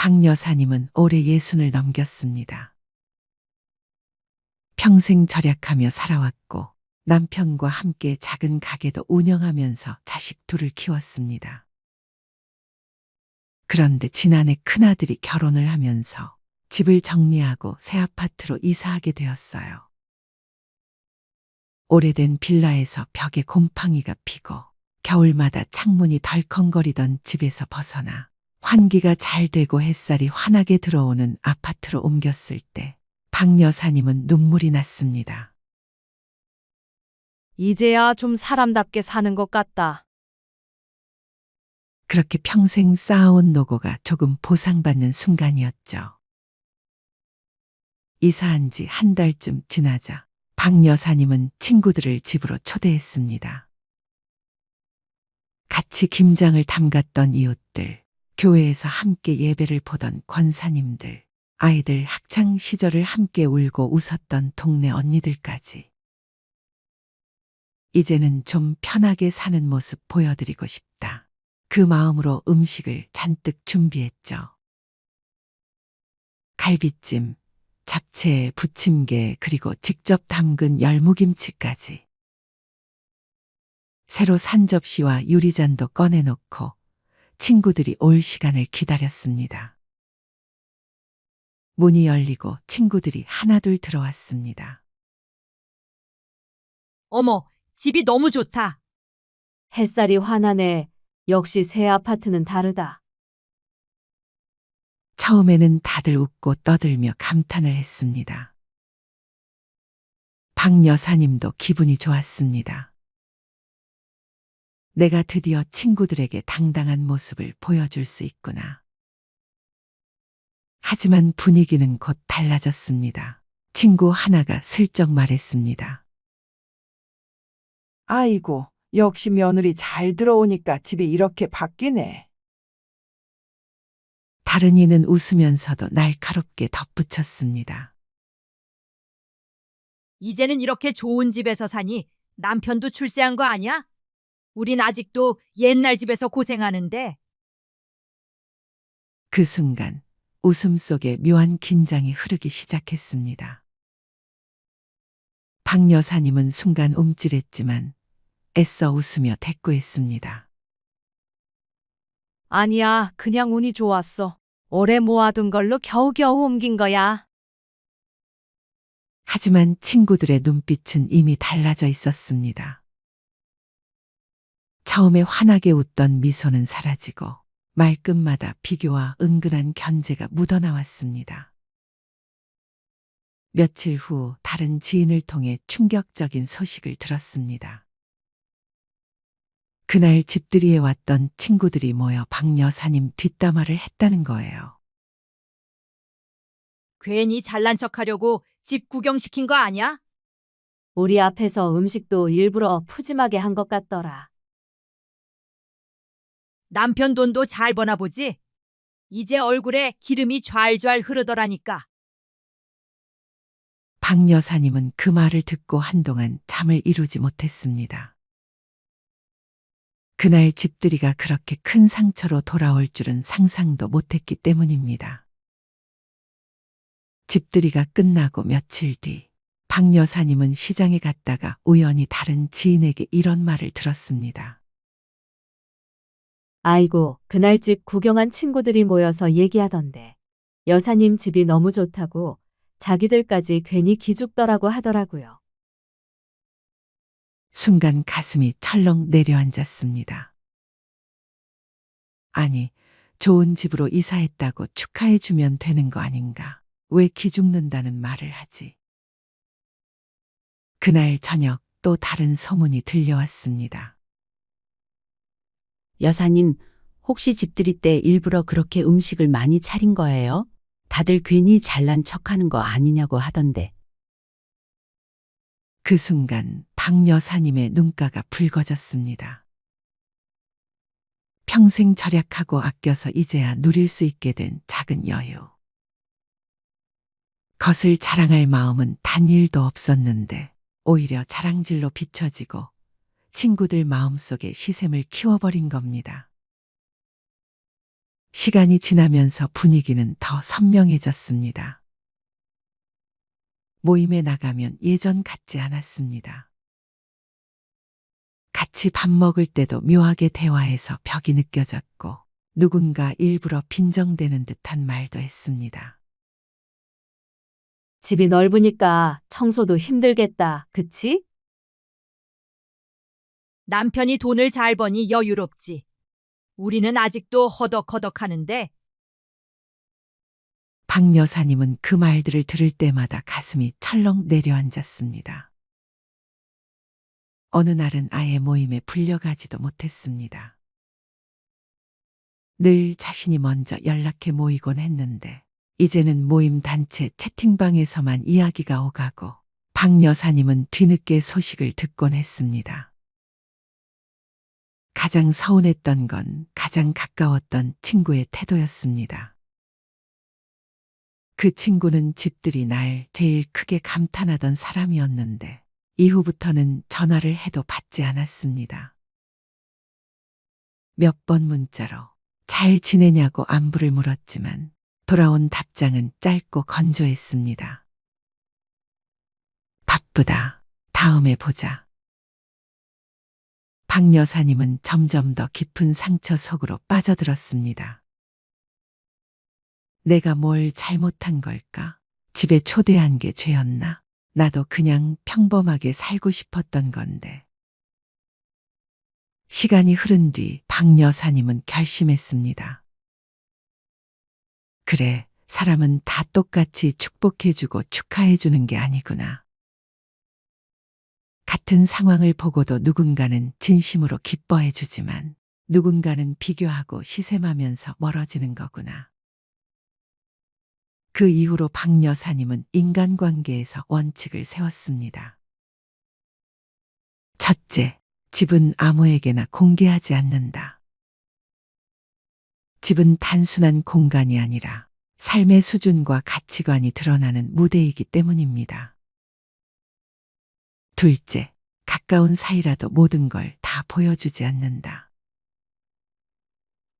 박 여사님은 올해 60을 넘겼습니다. 평생 절약하며 살아왔고 남편과 함께 작은 가게도 운영하면서 자식 둘을 키웠습니다. 그런데 지난해 큰아들이 결혼을 하면서 집을 정리하고 새 아파트로 이사하게 되었어요. 오래된 빌라에서 벽에 곰팡이가 피고 겨울마다 창문이 덜컹거리던 집에서 벗어나 환기가 잘 되고 햇살이 환하게 들어오는 아파트로 옮겼을 때 박 여사님은 눈물이 났습니다. 이제야 좀 사람답게 사는 것 같다. 그렇게 평생 쌓아온 노고가 조금 보상받는 순간이었죠. 이사한 지 한 달쯤 지나자 박 여사님은 친구들을 집으로 초대했습니다. 같이 김장을 담갔던 이웃들, 교회에서 함께 예배를 보던 권사님들, 아이들 학창 시절을 함께 울고 웃었던 동네 언니들까지. 이제는 좀 편하게 사는 모습 보여드리고 싶다. 그 마음으로 음식을 잔뜩 준비했죠. 갈비찜, 잡채, 부침개, 그리고 직접 담근 열무김치까지. 새로 산 접시와 유리잔도 꺼내놓고 친구들이 올 시간을 기다렸습니다. 문이 열리고 친구들이 하나둘 들어왔습니다. 어머, 집이 너무 좋다. 햇살이 환하네. 역시 새 아파트는 다르다. 처음에는 다들 웃고 떠들며 감탄을 했습니다. 박 여사님도 기분이 좋았습니다. 내가 드디어 친구들에게 당당한 모습을 보여줄 수 있구나. 하지만 분위기는 곧 달라졌습니다. 친구 하나가 슬쩍 말했습니다. 아이고, 역시 며느리 잘 들어오니까 집이 이렇게 바뀌네. 다른 이는 웃으면서도 날카롭게 덧붙였습니다. 이제는 이렇게 좋은 집에서 사니 남편도 출세한 거 아니야? 우린 아직도 옛날 집에서 고생하는데. 그 순간 웃음 속에 묘한 긴장이 흐르기 시작했습니다. 박 여사님은 순간 움찔했지만 애써 웃으며 대꾸했습니다. 아니야, 그냥 운이 좋았어. 오래 모아둔 걸로 겨우겨우 옮긴 거야. 하지만 친구들의 눈빛은 이미 달라져 있었습니다. 처음에 환하게 웃던 미소는 사라지고 말끝마다 비교와 은근한 견제가 묻어나왔습니다. 며칠 후 다른 지인을 통해 충격적인 소식을 들었습니다. 그날 집들이에 왔던 친구들이 모여 박 여사님 뒷담화를 했다는 거예요. 괜히 잘난 척하려고 집 구경시킨 거 아니야? 우리 앞에서 음식도 일부러 푸짐하게 한 것 같더라. 남편 돈도 잘 버나 보지? 이제 얼굴에 기름이 좔좔 흐르더라니까. 박 여사님은 그 말을 듣고 한동안 잠을 이루지 못했습니다. 그날 집들이가 그렇게 큰 상처로 돌아올 줄은 상상도 못했기 때문입니다. 집들이가 끝나고 며칠 뒤, 박 여사님은 시장에 갔다가 우연히 다른 지인에게 이런 말을 들었습니다. 아이고, 그날 집 구경한 친구들이 모여서 얘기하던데. 여사님 집이 너무 좋다고 자기들까지 괜히 기죽더라고 하더라고요. 순간 가슴이 철렁 내려앉았습니다. 아니, 좋은 집으로 이사했다고 축하해주면 되는 거 아닌가? 왜 기죽는다는 말을 하지? 그날 저녁 또 다른 소문이 들려왔습니다. 여사님, 혹시 집들이 때 일부러 그렇게 음식을 많이 차린 거예요? 다들 괜히 잘난 척하는 거 아니냐고 하던데. 그 순간 박 여사님의 눈가가 붉어졌습니다. 평생 절약하고 아껴서 이제야 누릴 수 있게 된 작은 여유. 것을 자랑할 마음은 단 1도 없었는데 오히려 자랑질로 비춰지고 친구들 마음속에 시샘을 키워버린 겁니다. 시간이 지나면서 분위기는 더 선명해졌습니다. 모임에 나가면 예전 같지 않았습니다. 같이 밥 먹을 때도 묘하게 대화에서 벽이 느껴졌고 누군가 일부러 빈정대는 듯한 말도 했습니다. 집이 넓으니까 청소도 힘들겠다. 그치? 남편이 돈을 잘 버니 여유롭지. 우리는 아직도 허덕허덕 하는데 박 여사님은 그 말들을 들을 때마다 가슴이 철렁 내려앉았습니다. 어느 날은 아예 모임에 불려가지도 못했습니다. 늘 자신이 먼저 연락해 모이곤 했는데 이제는 모임 단체 채팅방에서만 이야기가 오가고 박 여사님은 뒤늦게 소식을 듣곤 했습니다. 가장 서운했던 건 가장 가까웠던 친구의 태도였습니다. 그 친구는 집들이 날 제일 크게 감탄하던 사람이었는데 이후부터는 전화를 해도 받지 않았습니다. 몇 번 문자로 잘 지내냐고 안부를 물었지만 돌아온 답장은 짧고 건조했습니다. 바쁘다. 다음에 보자. 박 여사님은 점점 더 깊은 상처 속으로 빠져들었습니다. 내가 뭘 잘못한 걸까? 집에 초대한 게 죄였나? 나도 그냥 평범하게 살고 싶었던 건데. 시간이 흐른 뒤 박 여사님은 결심했습니다. 그래, 사람은 다 똑같이 축복해주고 축하해주는 게 아니구나. 같은 상황을 보고도 누군가는 진심으로 기뻐해주지만 누군가는 비교하고 시샘하면서 멀어지는 거구나. 그 이후로 박 여사님은 인간관계에서 원칙을 세웠습니다. 첫째, 집은 아무에게나 공개하지 않는다. 집은 단순한 공간이 아니라 삶의 수준과 가치관이 드러나는 무대이기 때문입니다. 둘째, 가까운 사이라도 모든 걸 다 보여주지 않는다.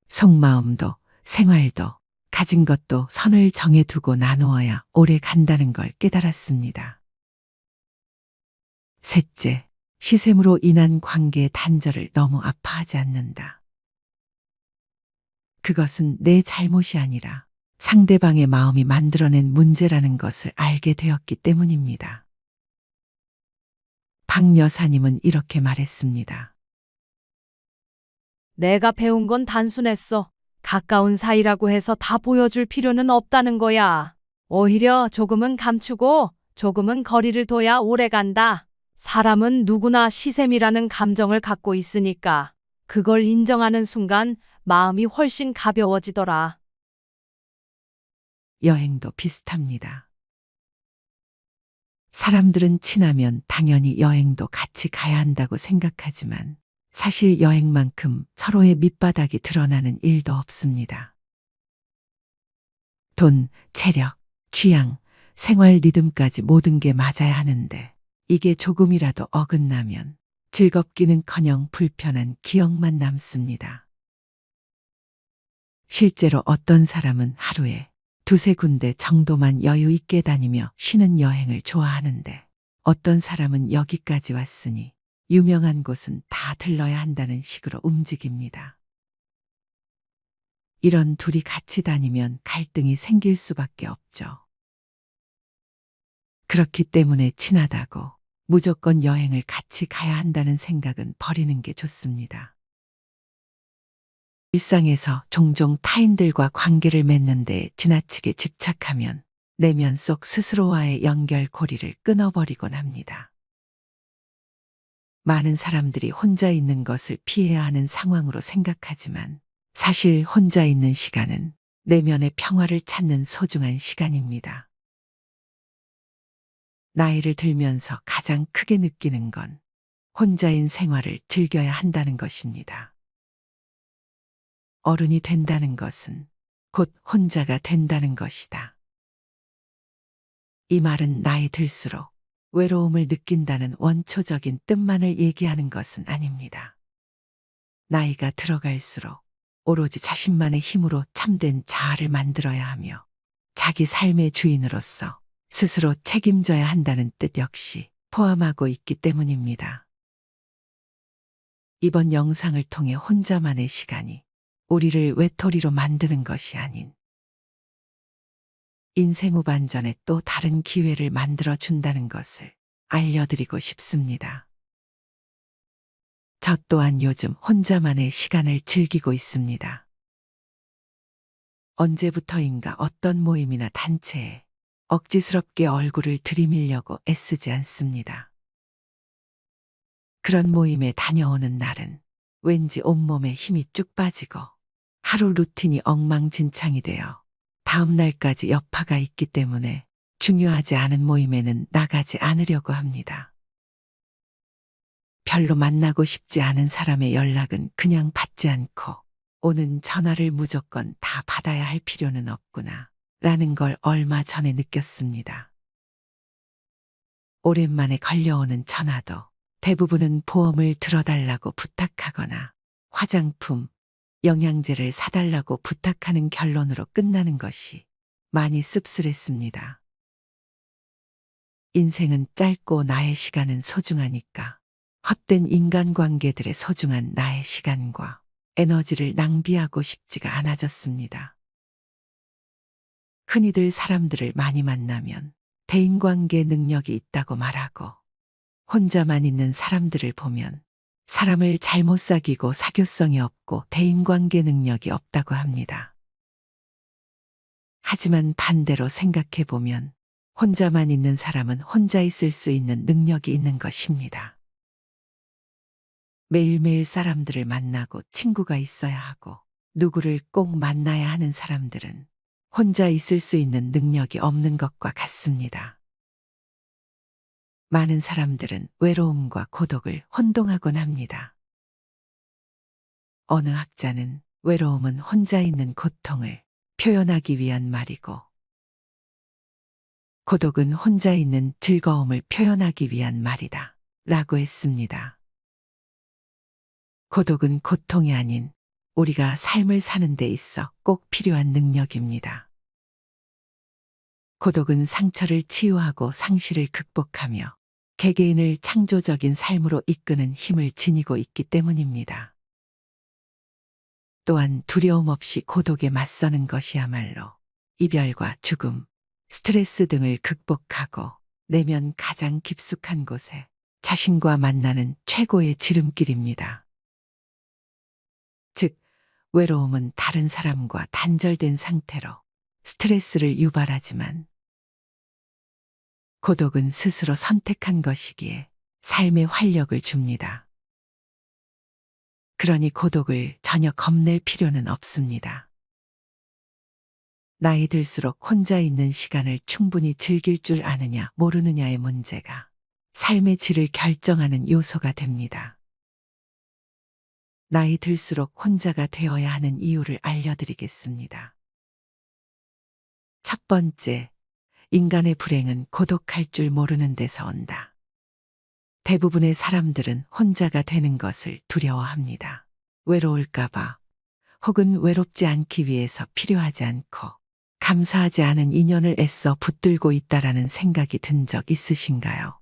속마음도 생활도 가진 것도 선을 정해두고 나누어야 오래 간다는 걸 깨달았습니다. 셋째, 시샘으로 인한 관계의 단절을 너무 아파하지 않는다. 그것은 내 잘못이 아니라 상대방의 마음이 만들어낸 문제라는 것을 알게 되었기 때문입니다. 박 여사님은 이렇게 말했습니다. 내가 배운 건 단순했어. 가까운 사이라고 해서 다 보여줄 필요는 없다는 거야. 오히려 조금은 감추고 조금은 거리를 둬야 오래 간다. 사람은 누구나 시샘이라는 감정을 갖고 있으니까 그걸 인정하는 순간 마음이 훨씬 가벼워지더라. 여행도 비슷합니다. 사람들은 친하면 당연히 여행도 같이 가야 한다고 생각하지만 사실 여행만큼 서로의 밑바닥이 드러나는 일도 없습니다. 돈, 체력, 취향, 생활 리듬까지 모든 게 맞아야 하는데 이게 조금이라도 어긋나면 즐겁기는커녕 불편한 기억만 남습니다. 실제로 어떤 사람은 하루에 두세 군데 정도만 여유 있게 다니며 쉬는 여행을 좋아하는데 어떤 사람은 여기까지 왔으니 유명한 곳은 다 들러야 한다는 식으로 움직입니다. 이런 둘이 같이 다니면 갈등이 생길 수밖에 없죠. 그렇기 때문에 친하다고 무조건 여행을 같이 가야 한다는 생각은 버리는 게 좋습니다. 일상에서 종종 타인들과 관계를 맺는 데 지나치게 집착하면 내면 속 스스로와의 연결고리를 끊어버리곤 합니다. 많은 사람들이 혼자 있는 것을 피해야 하는 상황으로 생각하지만 사실 혼자 있는 시간은 내면의 평화를 찾는 소중한 시간입니다. 나이를 들면서 가장 크게 느끼는 건 혼자인 생활을 즐겨야 한다는 것입니다. 어른이 된다는 것은 곧 혼자가 된다는 것이다. 이 말은 나이 들수록 외로움을 느낀다는 원초적인 뜻만을 얘기하는 것은 아닙니다. 나이가 들어갈수록 오로지 자신만의 힘으로 참된 자아를 만들어야 하며 자기 삶의 주인으로서 스스로 책임져야 한다는 뜻 역시 포함하고 있기 때문입니다. 이번 영상을 통해 혼자만의 시간이 우리를 외톨이로 만드는 것이 아닌 인생 후반전에 또 다른 기회를 만들어 준다는 것을 알려드리고 싶습니다. 저 또한 요즘 혼자만의 시간을 즐기고 있습니다. 언제부터인가 어떤 모임이나 단체에 억지스럽게 얼굴을 들이밀려고 애쓰지 않습니다. 그런 모임에 다녀오는 날은 왠지 온몸에 힘이 쭉 빠지고 하루 루틴이 엉망진창이 되어 다음 날까지 여파가 있기 때문에 중요하지 않은 모임에는 나가지 않으려고 합니다. 별로 만나고 싶지 않은 사람의 연락은 그냥 받지 않고 오는 전화를 무조건 다 받아야 할 필요는 없구나 라는 걸 얼마 전에 느꼈습니다. 오랜만에 걸려오는 전화도 대부분은 보험을 들어달라고 부탁하거나 화장품, 영양제를 사달라고 부탁하는 결론으로 끝나는 것이 많이 씁쓸했습니다. 인생은 짧고 나의 시간은 소중하니까 헛된 인간관계들의 소중한 나의 시간과 에너지를 낭비하고 싶지가 않아졌습니다. 흔히들 사람들을 많이 만나면 대인관계 능력이 있다고 말하고 혼자만 있는 사람들을 보면 사람을 잘못 사귀고 사교성이 없고 대인관계 능력이 없다고 합니다. 하지만 반대로 생각해 보면 혼자만 있는 사람은 혼자 있을 수 있는 능력이 있는 것입니다. 매일매일 사람들을 만나고 친구가 있어야 하고 누구를 꼭 만나야 하는 사람들은 혼자 있을 수 있는 능력이 없는 것과 같습니다. 많은 사람들은 외로움과 고독을 혼동하곤 합니다. 어느 학자는 외로움은 혼자 있는 고통을 표현하기 위한 말이고 고독은 혼자 있는 즐거움을 표현하기 위한 말이다 라고 했습니다. 고독은 고통이 아닌 우리가 삶을 사는 데 있어 꼭 필요한 능력입니다. 고독은 상처를 치유하고 상실을 극복하며 개개인을 창조적인 삶으로 이끄는 힘을 지니고 있기 때문입니다. 또한 두려움 없이 고독에 맞서는 것이야말로 이별과 죽음, 스트레스 등을 극복하고 내면 가장 깊숙한 곳에 자신과 만나는 최고의 지름길입니다. 즉, 외로움은 다른 사람과 단절된 상태로 스트레스를 유발하지만 고독은 스스로 선택한 것이기에 삶에 활력을 줍니다. 그러니 고독을 전혀 겁낼 필요는 없습니다. 나이 들수록 혼자 있는 시간을 충분히 즐길 줄 아느냐 모르느냐의 문제가 삶의 질을 결정하는 요소가 됩니다. 나이 들수록 혼자가 되어야 하는 이유를 알려드리겠습니다. 첫 번째, 인간의 불행은 고독할 줄 모르는 데서 온다. 대부분의 사람들은 혼자가 되는 것을 두려워합니다. 외로울까봐 혹은 외롭지 않기 위해서 필요하지 않고 감사하지 않은 인연을 애써 붙들고 있다라는 생각이 든 적 있으신가요?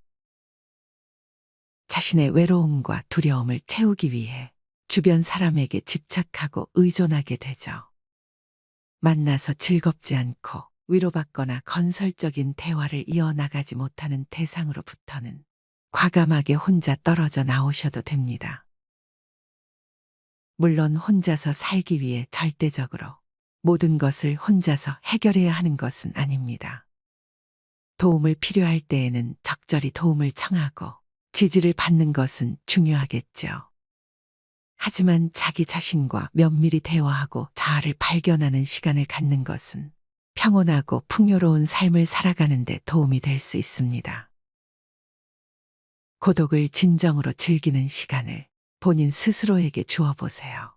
자신의 외로움과 두려움을 채우기 위해 주변 사람에게 집착하고 의존하게 되죠. 만나서 즐겁지 않고 위로받거나 건설적인 대화를 이어나가지 못하는 대상으로부터는 과감하게 혼자 떨어져 나오셔도 됩니다. 물론 혼자서 살기 위해 절대적으로 모든 것을 혼자서 해결해야 하는 것은 아닙니다. 도움을 필요할 때에는 적절히 도움을 청하고 지지를 받는 것은 중요하겠죠. 하지만 자기 자신과 면밀히 대화하고 자아를 발견하는 시간을 갖는 것은 평온하고 풍요로운 삶을 살아가는 데 도움이 될 수 있습니다. 고독을 진정으로 즐기는 시간을 본인 스스로에게 주어 보세요.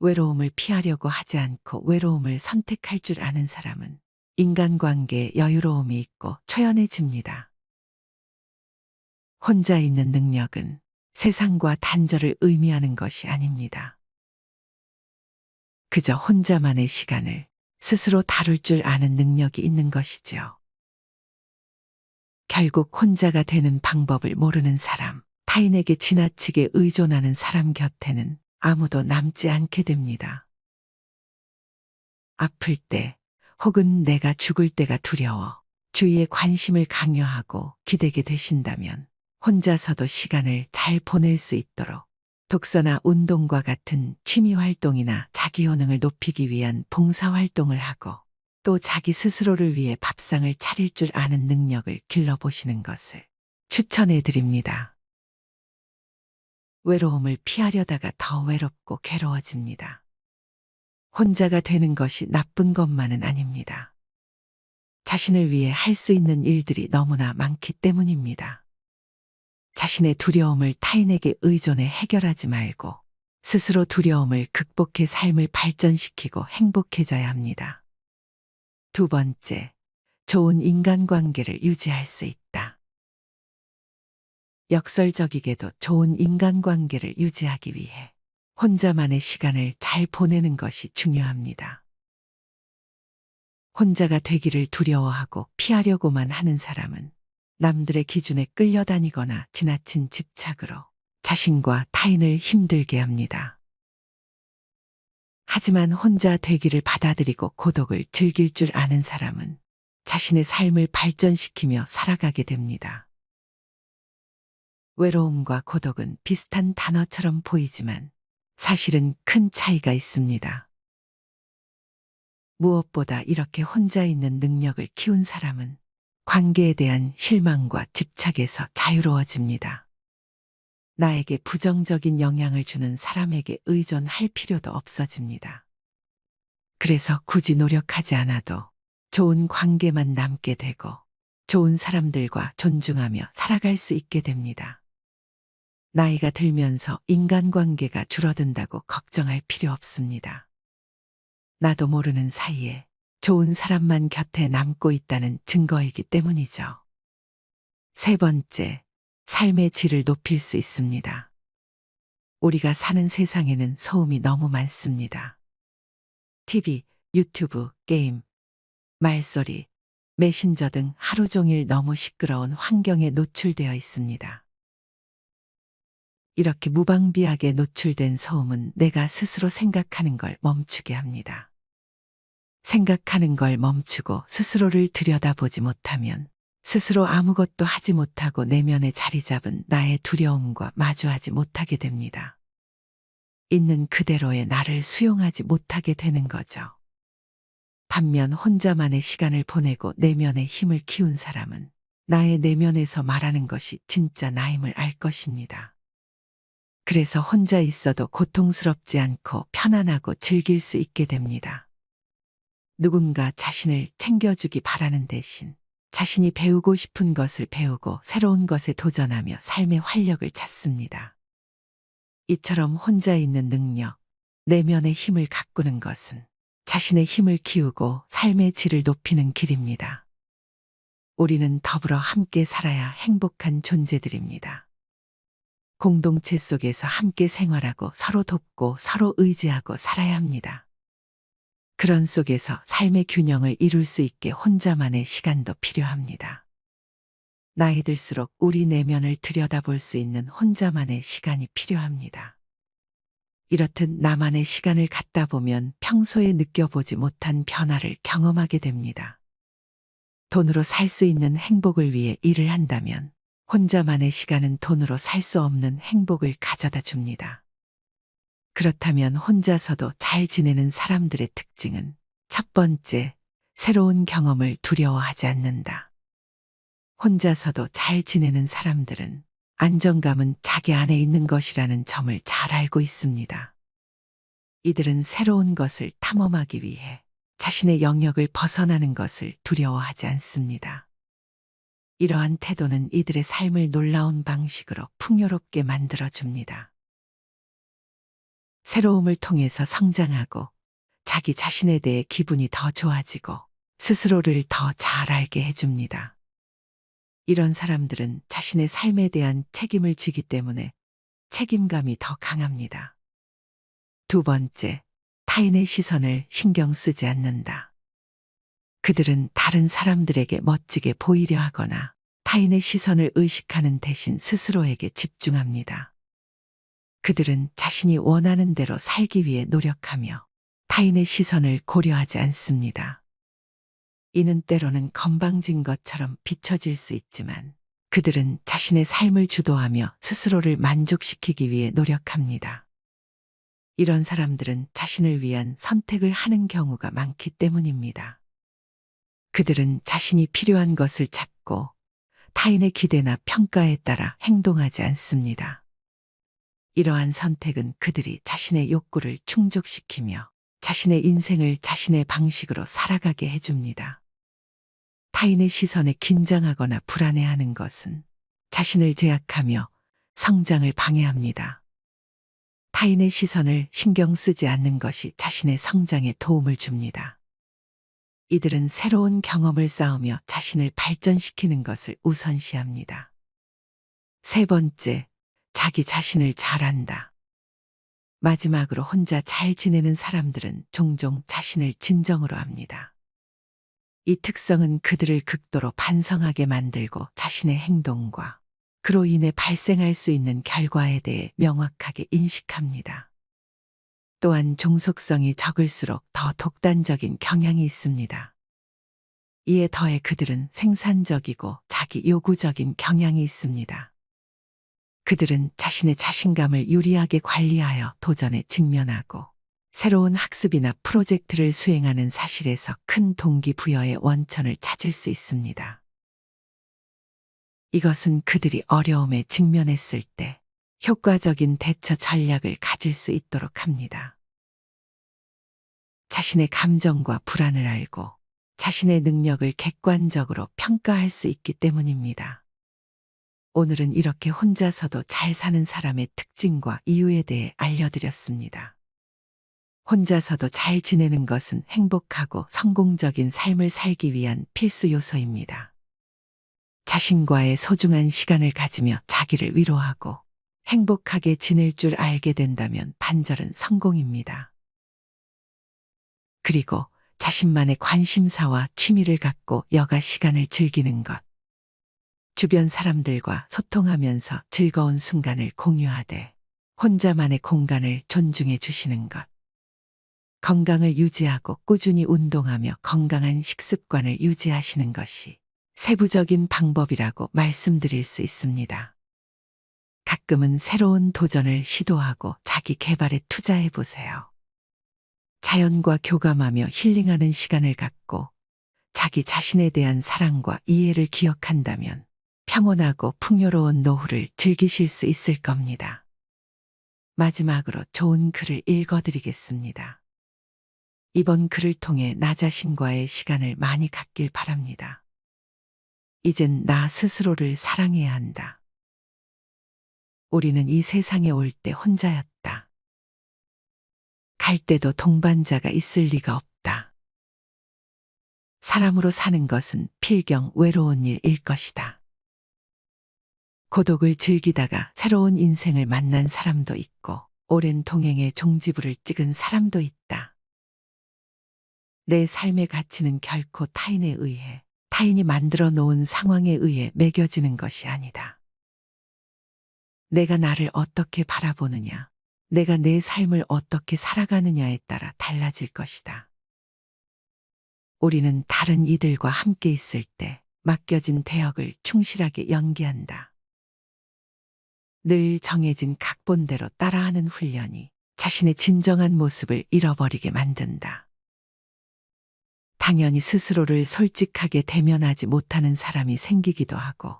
외로움을 피하려고 하지 않고 외로움을 선택할 줄 아는 사람은 인간관계에 여유로움이 있고 초연해집니다. 혼자 있는 능력은 세상과 단절을 의미하는 것이 아닙니다. 그저 혼자만의 시간을 스스로 다룰 줄 아는 능력이 있는 것이지요. 결국 혼자가 되는 방법을 모르는 사람, 타인에게 지나치게 의존하는 사람 곁에는 아무도 남지 않게 됩니다. 아플 때 혹은 내가 죽을 때가 두려워 주위에 관심을 강요하고 기대게 되신다면 혼자서도 시간을 잘 보낼 수 있도록 독서나 운동과 같은 취미 활동이나 자기 효능을 높이기 위한 봉사 활동을 하고 또 자기 스스로를 위해 밥상을 차릴 줄 아는 능력을 길러보시는 것을 추천해 드립니다. 외로움을 피하려다가 더 외롭고 괴로워집니다. 혼자가 되는 것이 나쁜 것만은 아닙니다. 자신을 위해 할 수 있는 일들이 너무나 많기 때문입니다. 자신의 두려움을 타인에게 의존해 해결하지 말고 스스로 두려움을 극복해 삶을 발전시키고 행복해져야 합니다. 두 번째, 좋은 인간관계를 유지할 수 있다. 역설적이게도 좋은 인간관계를 유지하기 위해 혼자만의 시간을 잘 보내는 것이 중요합니다. 혼자가 되기를 두려워하고 피하려고만 하는 사람은 남들의 기준에 끌려다니거나 지나친 집착으로 자신과 타인을 힘들게 합니다. 하지만 혼자 되기를 받아들이고 고독을 즐길 줄 아는 사람은 자신의 삶을 발전시키며 살아가게 됩니다. 외로움과 고독은 비슷한 단어처럼 보이지만 사실은 큰 차이가 있습니다. 무엇보다 이렇게 혼자 있는 능력을 키운 사람은 관계에 대한 실망과 집착에서 자유로워집니다. 나에게 부정적인 영향을 주는 사람에게 의존할 필요도 없어집니다. 그래서 굳이 노력하지 않아도 좋은 관계만 남게 되고 좋은 사람들과 존중하며 살아갈 수 있게 됩니다. 나이가 들면서 인간관계가 줄어든다고 걱정할 필요 없습니다. 나도 모르는 사이에 좋은 사람만 곁에 남고 있다는 증거이기 때문이죠. 세 번째, 삶의 질을 높일 수 있습니다. 우리가 사는 세상에는 소음이 너무 많습니다. TV, 유튜브, 게임, 말소리, 메신저 등 하루 종일 너무 시끄러운 환경에 노출되어 있습니다. 이렇게 무방비하게 노출된 소음은 내가 스스로 생각하는 걸 멈추게 합니다. 생각하는 걸 멈추고 스스로를 들여다보지 못하면 스스로 아무것도 하지 못하고 내면에 자리 잡은 나의 두려움과 마주하지 못하게 됩니다. 있는 그대로의 나를 수용하지 못하게 되는 거죠. 반면 혼자만의 시간을 보내고 내면의 힘을 키운 사람은 나의 내면에서 말하는 것이 진짜 나임을 알 것입니다. 그래서 혼자 있어도 고통스럽지 않고 편안하고 즐길 수 있게 됩니다. 누군가 자신을 챙겨주기 바라는 대신 자신이 배우고 싶은 것을 배우고 새로운 것에 도전하며 삶의 활력을 찾습니다. 이처럼 혼자 있는 능력, 내면의 힘을 가꾸는 것은 자신의 힘을 키우고 삶의 질을 높이는 길입니다. 우리는 더불어 함께 살아야 행복한 존재들입니다. 공동체 속에서 함께 생활하고 서로 돕고 서로 의지하고 살아야 합니다. 그런 속에서 삶의 균형을 이룰 수 있게 혼자만의 시간도 필요합니다. 나이 들수록 우리 내면을 들여다볼 수 있는 혼자만의 시간이 필요합니다. 이렇듯 나만의 시간을 갖다 보면 평소에 느껴보지 못한 변화를 경험하게 됩니다. 돈으로 살 수 있는 행복을 위해 일을 한다면 혼자만의 시간은 돈으로 살 수 없는 행복을 가져다 줍니다. 그렇다면 혼자서도 잘 지내는 사람들의 특징은 첫 번째, 새로운 경험을 두려워하지 않는다. 혼자서도 잘 지내는 사람들은 안정감은 자기 안에 있는 것이라는 점을 잘 알고 있습니다. 이들은 새로운 것을 탐험하기 위해 자신의 영역을 벗어나는 것을 두려워하지 않습니다. 이러한 태도는 이들의 삶을 놀라운 방식으로 풍요롭게 만들어줍니다. 새로움을 통해서 성장하고 자기 자신에 대해 기분이 더 좋아지고 스스로를 더 잘 알게 해줍니다. 이런 사람들은 자신의 삶에 대한 책임을 지기 때문에 책임감이 더 강합니다. 두 번째, 타인의 시선을 신경 쓰지 않는다. 그들은 다른 사람들에게 멋지게 보이려 하거나 타인의 시선을 의식하는 대신 스스로에게 집중합니다. 그들은 자신이 원하는 대로 살기 위해 노력하며 타인의 시선을 고려하지 않습니다. 이는 때로는 건방진 것처럼 비춰질 수 있지만 그들은 자신의 삶을 주도하며 스스로를 만족시키기 위해 노력합니다. 이런 사람들은 자신을 위한 선택을 하는 경우가 많기 때문입니다. 그들은 자신이 필요한 것을 찾고 타인의 기대나 평가에 따라 행동하지 않습니다. 이러한 선택은 그들이 자신의 욕구를 충족시키며 자신의 인생을 자신의 방식으로 살아가게 해줍니다. 타인의 시선에 긴장하거나 불안해하는 것은 자신을 제약하며 성장을 방해합니다. 타인의 시선을 신경 쓰지 않는 것이 자신의 성장에 도움을 줍니다. 이들은 새로운 경험을 쌓으며 자신을 발전시키는 것을 우선시합니다. 세 번째, 자기 자신을 잘 안다. 마지막으로 혼자 잘 지내는 사람들은 종종 자신을 진정으로 합니다. 이 특성은 그들을 극도로 반성하게 만들고 자신의 행동과 그로 인해 발생할 수 있는 결과에 대해 명확하게 인식합니다. 또한 종속성이 적을수록 더 독단적인 경향이 있습니다. 이에 더해 그들은 생산적이고 자기 요구적인 경향이 있습니다. 그들은 자신의 자신감을 유리하게 관리하여 도전에 직면하고 새로운 학습이나 프로젝트를 수행하는 사실에서 큰 동기부여의 원천을 찾을 수 있습니다. 이것은 그들이 어려움에 직면했을 때 효과적인 대처 전략을 가질 수 있도록 합니다. 자신의 감정과 불안을 알고 자신의 능력을 객관적으로 평가할 수 있기 때문입니다. 오늘은 이렇게 혼자서도 잘 사는 사람의 특징과 이유에 대해 알려드렸습니다. 혼자서도 잘 지내는 것은 행복하고 성공적인 삶을 살기 위한 필수 요소입니다. 자신과의 소중한 시간을 가지며 자기를 위로하고 행복하게 지낼 줄 알게 된다면 반절은 성공입니다. 그리고 자신만의 관심사와 취미를 갖고 여가 시간을 즐기는 것. 주변 사람들과 소통하면서 즐거운 순간을 공유하되 혼자만의 공간을 존중해 주시는 것. 건강을 유지하고 꾸준히 운동하며 건강한 식습관을 유지하시는 것이 세부적인 방법이라고 말씀드릴 수 있습니다. 가끔은 새로운 도전을 시도하고 자기 개발에 투자해 보세요. 자연과 교감하며 힐링하는 시간을 갖고 자기 자신에 대한 사랑과 이해를 기억한다면 평온하고 풍요로운 노후를 즐기실 수 있을 겁니다. 마지막으로 좋은 글을 읽어드리겠습니다. 이번 글을 통해 나 자신과의 시간을 많이 갖길 바랍니다. 이젠 나 스스로를 사랑해야 한다. 우리는 이 세상에 올 때 혼자였다. 갈 때도 동반자가 있을 리가 없다. 사람으로 사는 것은 필경 외로운 일일 것이다. 고독을 즐기다가 새로운 인생을 만난 사람도 있고 오랜 동행의 종지부를 찍은 사람도 있다. 내 삶의 가치는 결코 타인에 의해, 타인이 만들어 놓은 상황에 의해 매겨지는 것이 아니다. 내가 나를 어떻게 바라보느냐, 내가 내 삶을 어떻게 살아가느냐에 따라 달라질 것이다. 우리는 다른 이들과 함께 있을 때 맡겨진 대역을 충실하게 연기한다. 늘 정해진 각본대로 따라하는 훈련이 자신의 진정한 모습을 잃어버리게 만든다. 당연히 스스로를 솔직하게 대면하지 못하는 사람이 생기기도 하고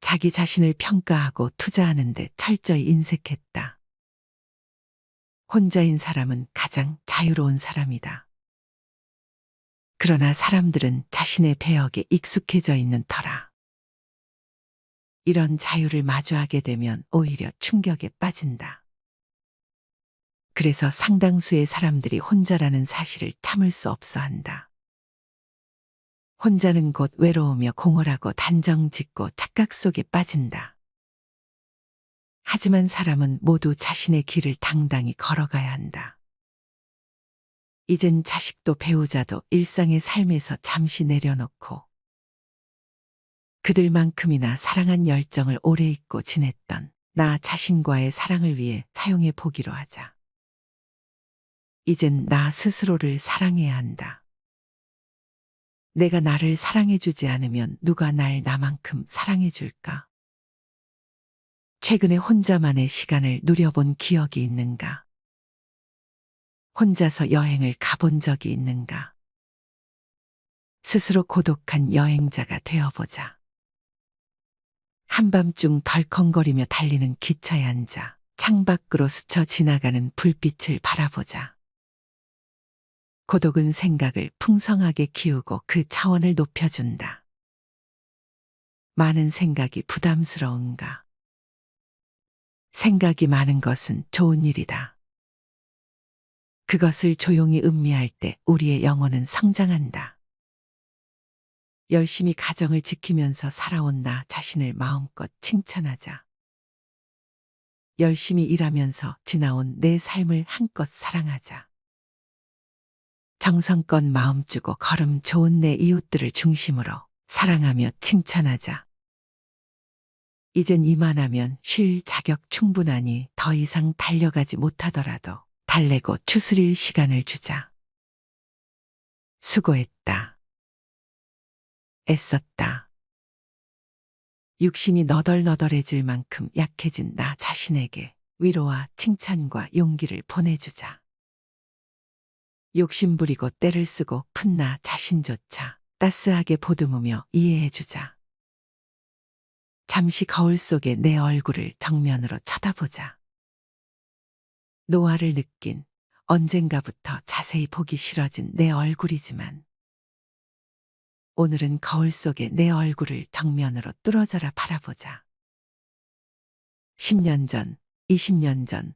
자기 자신을 평가하고 투자하는 데 철저히 인색했다. 혼자인 사람은 가장 자유로운 사람이다. 그러나 사람들은 자신의 배역에 익숙해져 있는 터라 이런 자유를 마주하게 되면 오히려 충격에 빠진다. 그래서 상당수의 사람들이 혼자라는 사실을 참을 수 없어 한다. 혼자는 곧 외로우며 공허하고 단정 짓고 착각 속에 빠진다. 하지만 사람은 모두 자신의 길을 당당히 걸어가야 한다. 이젠 자식도 배우자도 일상의 삶에서 잠시 내려놓고 그들만큼이나 사랑한 열정을 오래 잊고 지냈던 나 자신과의 사랑을 위해 사용해 보기로 하자. 이젠 나 스스로를 사랑해야 한다. 내가 나를 사랑해주지 않으면 누가 날 나만큼 사랑해줄까? 최근에 혼자만의 시간을 누려본 기억이 있는가? 혼자서 여행을 가본 적이 있는가? 스스로 고독한 여행자가 되어보자. 한밤중 덜컹거리며 달리는 기차에 앉아 창밖으로 스쳐 지나가는 불빛을 바라보자. 고독은 생각을 풍성하게 키우고 그 차원을 높여준다. 많은 생각이 부담스러운가? 생각이 많은 것은 좋은 일이다. 그것을 조용히 음미할 때 우리의 영혼은 성장한다. 열심히 가정을 지키면서 살아온 나 자신을 마음껏 칭찬하자. 열심히 일하면서 지나온 내 삶을 한껏 사랑하자. 정성껏 마음 주고 걸음 좋은 내 이웃들을 중심으로 사랑하며 칭찬하자. 이젠 이만하면 쉴 자격 충분하니 더 이상 달려가지 못하더라도 달래고 추스릴 시간을 주자. 수고했다. 애썼다. 육신이 너덜너덜해질 만큼 약해진 나 자신에게 위로와 칭찬과 용기를 보내주자. 욕심부리고 때를 쓰고 푼 나 자신조차 따스하게 보듬으며 이해해주자. 잠시 거울 속에 내 얼굴을 정면으로 쳐다보자. 노화를 느낀 언젠가부터 자세히 보기 싫어진 내 얼굴이지만 오늘은 거울 속에 내 얼굴을 정면으로 뚫어져라 바라보자. 10년 전, 20년 전,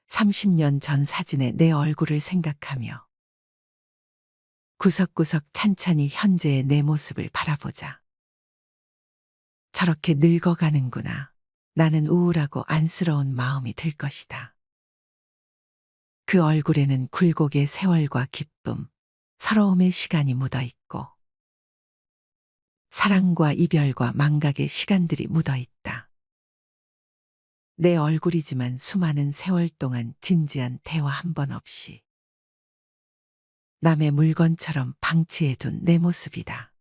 30년 전 사진의 내 얼굴을 생각하며 구석구석 찬찬히 현재의 내 모습을 바라보자. 저렇게 늙어가는구나. 나는 우울하고 안쓰러운 마음이 들 것이다. 그 얼굴에는 굴곡의 세월과 기쁨, 서러움의 시간이 묻어있고 사랑과 이별과 망각의 시간들이 묻어있다. 내 얼굴이지만 수많은 세월 동안 진지한 대화 한 번 없이 남의 물건처럼 방치해둔 내 모습이다.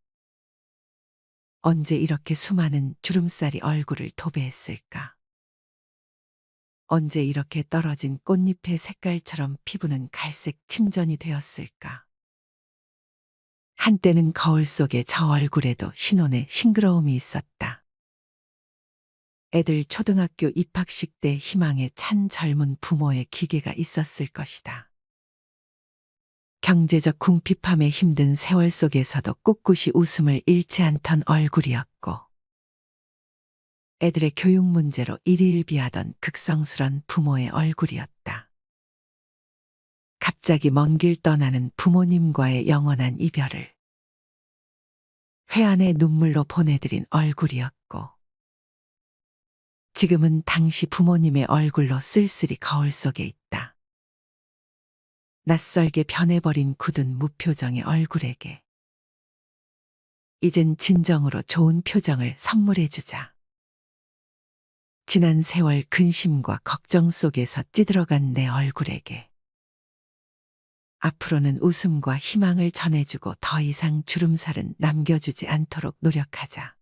언제 이렇게 수많은 주름살이 얼굴을 도배했을까? 언제 이렇게 떨어진 꽃잎의 색깔처럼 피부는 갈색 침전이 되었을까? 한때는 거울 속에 저 얼굴에도 신혼의 싱그러움이 있었다. 애들 초등학교 입학식 때 희망에 찬 젊은 부모의 기계가 있었을 것이다. 경제적 궁핍함에 힘든 세월 속에서도 꿋꿋이 웃음을 잃지 않던 얼굴이었고 애들의 교육 문제로 일희일비하던 극성스런 부모의 얼굴이었다. 갑자기 먼 길 떠나는 부모님과의 영원한 이별을 회한의 눈물로 보내드린 얼굴이었고 지금은 당시 부모님의 얼굴로 쓸쓸히 거울 속에 있다. 낯설게 변해버린 굳은 무표정의 얼굴에게 이젠 진정으로 좋은 표정을 선물해주자. 지난 세월 근심과 걱정 속에서 찌들어간 내 얼굴에게 앞으로는 웃음과 희망을 전해주고 더 이상 주름살은 남겨주지 않도록 노력하자.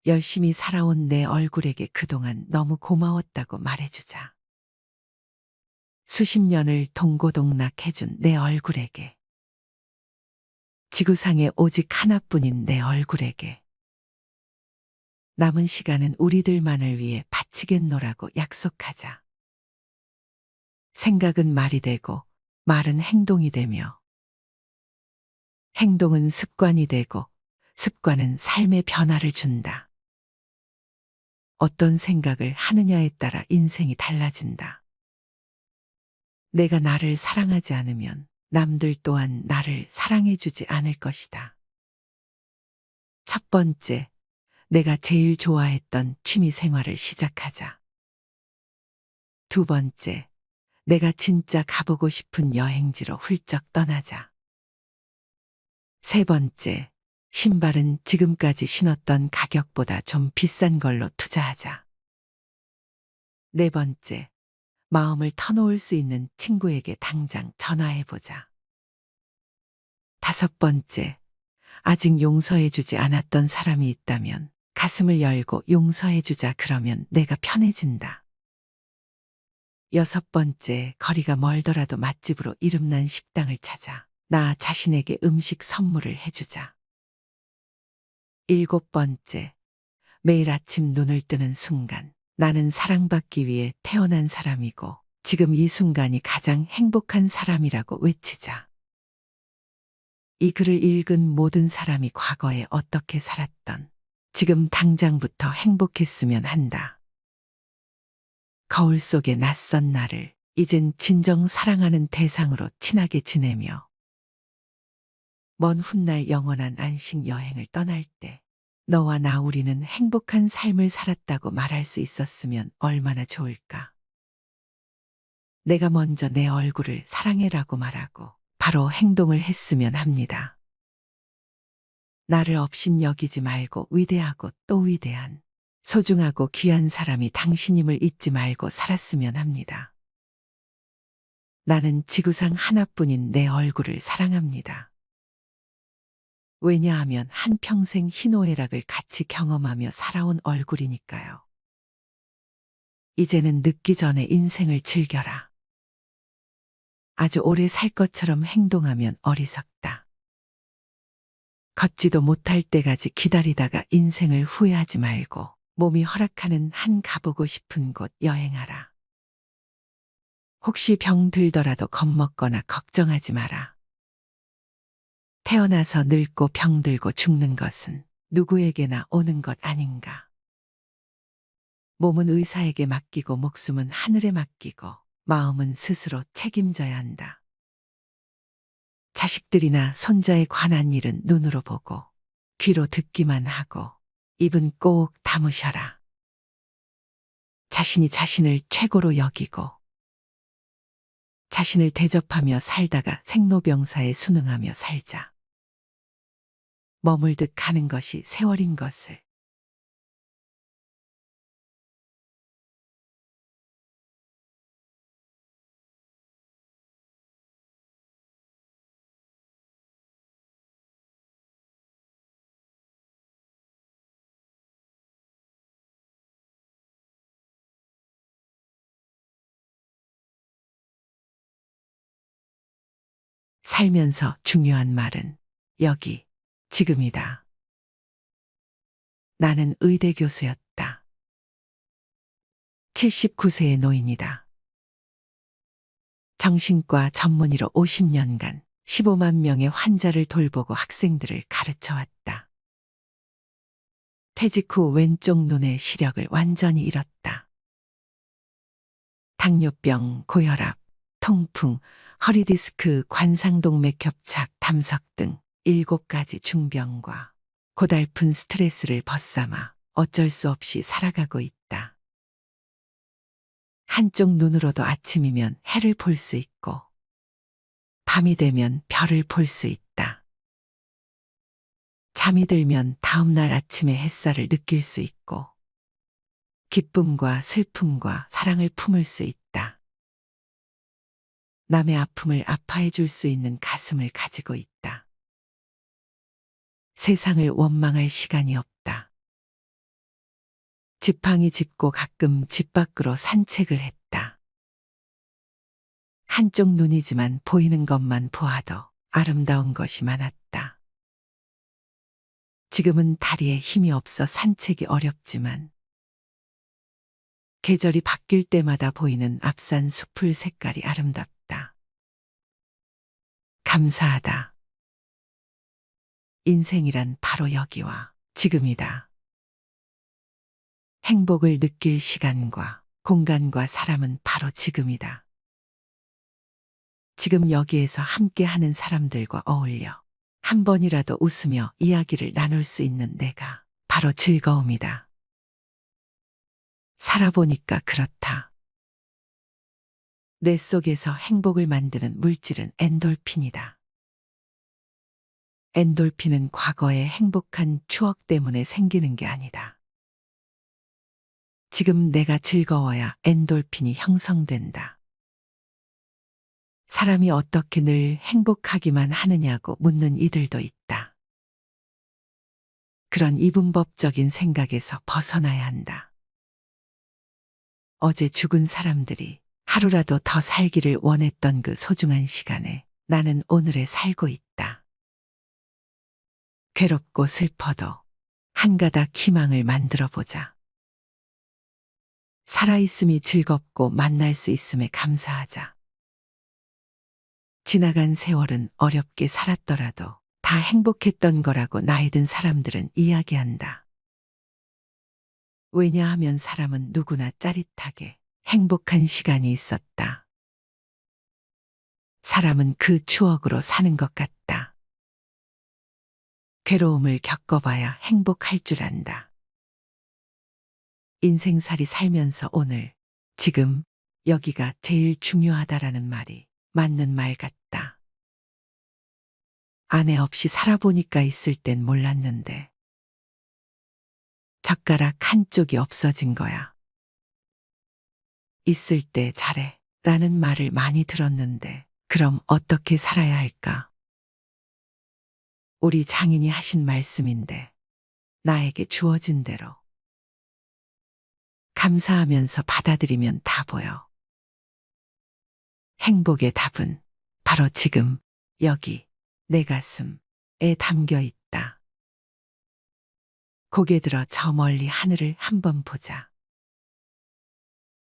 열심히 살아온 내 얼굴에게 그동안 너무 고마웠다고 말해주자. 수십 년을 동고동락해준 내 얼굴에게 지구상에 오직 하나뿐인 내 얼굴에게 남은 시간은 우리들만을 위해 바치겠노라고 약속하자. 생각은 말이 되고 말은 행동이 되며 행동은 습관이 되고 습관은 삶의 변화를 준다. 어떤 생각을 하느냐에 따라 인생이 달라진다. 내가 나를 사랑하지 않으면 남들 또한 나를 사랑해주지 않을 것이다. 첫 번째, 내가 제일 좋아했던 취미 생활을 시작하자. 두 번째, 내가 진짜 가보고 싶은 여행지로 훌쩍 떠나자. 세 번째, 신발은 지금까지 신었던 가격보다 좀 비싼 걸로 투자하자. 네 번째, 마음을 터놓을 수 있는 친구에게 당장 전화해보자. 다섯 번째, 아직 용서해주지 않았던 사람이 있다면 가슴을 열고 용서해주자. 그러면 내가 편해진다. 여섯 번째, 거리가 멀더라도 맛집으로 이름난 식당을 찾아 나 자신에게 음식 선물을 해주자. 일곱 번째, 매일 아침 눈을 뜨는 순간 나는 사랑받기 위해 태어난 사람이고 지금 이 순간이 가장 행복한 사람이라고 외치자. 이 글을 읽은 모든 사람이 과거에 어떻게 살았던 지금 당장부터 행복했으면 한다. 거울 속의 낯선 나를 이젠 진정 사랑하는 대상으로 친하게 지내며 먼 훗날 영원한 안식 여행을 떠날 때 너와 나 우리는 행복한 삶을 살았다고 말할 수 있었으면 얼마나 좋을까. 내가 먼저 내 얼굴을 사랑해라고 말하고 바로 행동을 했으면 합니다. 나를 없인 여기지 말고 위대하고 또 위대한 소중하고 귀한 사람이 당신임을 잊지 말고 살았으면 합니다. 나는 지구상 하나뿐인 내 얼굴을 사랑합니다. 왜냐하면 한평생 희노애락을 같이 경험하며 살아온 얼굴이니까요. 이제는 늦기 전에 인생을 즐겨라. 아주 오래 살 것처럼 행동하면 어리석다. 걷지도 못할 때까지 기다리다가 인생을 후회하지 말고 몸이 허락하는 한 가보고 싶은 곳 여행하라. 혹시 병 들더라도 겁먹거나 걱정하지 마라. 태어나서 늙고 병들고 죽는 것은 누구에게나 오는 것 아닌가. 몸은 의사에게 맡기고 목숨은 하늘에 맡기고 마음은 스스로 책임져야 한다. 자식들이나 손자에 관한 일은 눈으로 보고 귀로 듣기만 하고 입은 꼭 다무셔라. 자신이 자신을 최고로 여기고 자신을 대접하며 살다가 생로병사에 순응하며 살자. 머물듯 가는 것이 세월인 것을. 살면서 중요한 말은 여기, 지금이다. 나는 의대 교수였다. 79세의 노인이다. 정신과 전문의로 50년간 15만 명의 환자를 돌보고 학생들을 가르쳐 왔다. 퇴직 후 왼쪽 눈의 시력을 완전히 잃었다. 당뇨병, 고혈압, 통풍, 허리디스크, 관상동맥 협착, 담석 등 7가지 중병과 고달픈 스트레스를 벗삼아 어쩔 수 없이 살아가고 있다. 한쪽 눈으로도 아침이면 해를 볼 수 있고 밤이 되면 별을 볼 수 있다. 잠이 들면 다음날 아침에 햇살을 느낄 수 있고 기쁨과 슬픔과 사랑을 품을 수 있다. 남의 아픔을 아파해 줄 수 있는 가슴을 가지고 있다. 세상을 원망할 시간이 없다. 지팡이 짚고 가끔 집 밖으로 산책을 했다. 한쪽 눈이지만 보이는 것만 보아도 아름다운 것이 많았다. 지금은 다리에 힘이 없어 산책이 어렵지만 계절이 바뀔 때마다 보이는 앞산 숲풀 색깔이 아름답다. 감사하다. 인생이란 바로 여기와 지금이다. 행복을 느낄 시간과 공간과 사람은 바로 지금이다. 지금 여기에서 함께 하는 사람들과 어울려 한 번이라도 웃으며 이야기를 나눌 수 있는 내가 바로 즐거움이다. 살아보니까 그렇다. 내 속에서 행복을 만드는 물질은 엔돌핀이다. 엔돌핀은 과거의 행복한 추억 때문에 생기는 게 아니다. 지금 내가 즐거워야 엔돌핀이 형성된다. 사람이 어떻게 늘 행복하기만 하느냐고 묻는 이들도 있다. 그런 이분법적인 생각에서 벗어나야 한다. 어제 죽은 사람들이 하루라도 더 살기를 원했던 그 소중한 시간에 나는 오늘에 살고 있다. 괴롭고 슬퍼도 한 가닥 희망을 만들어 보자. 살아있음이 즐겁고 만날 수 있음에 감사하자. 지나간 세월은 어렵게 살았더라도 다 행복했던 거라고 나이 든 사람들은 이야기한다. 왜냐하면 사람은 누구나 짜릿하게 행복한 시간이 있었다. 사람은 그 추억으로 사는 것 같다. 괴로움을 겪어봐야 행복할 줄 안다. 인생살이 살면서 오늘, 지금, 여기가 제일 중요하다라는 말이 맞는 말 같다. 아내 없이 살아보니까 있을 땐 몰랐는데 젓가락 한쪽이 없어진 거야. 있을 때 잘해 라는 말을 많이 들었는데 그럼 어떻게 살아야 할까? 우리 장인이 하신 말씀인데 나에게 주어진 대로 감사하면서 받아들이면 다 보여. 행복의 답은 바로 지금, 여기, 내 가슴에 담겨 있다. 고개 들어 저 멀리 하늘을 한번 보자.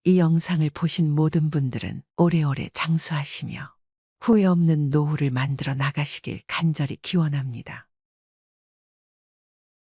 이 영상을 보신 모든 분들은 오래오래 장수하시며 후회 없는 노후를 만들어 나가시길 간절히 기원합니다.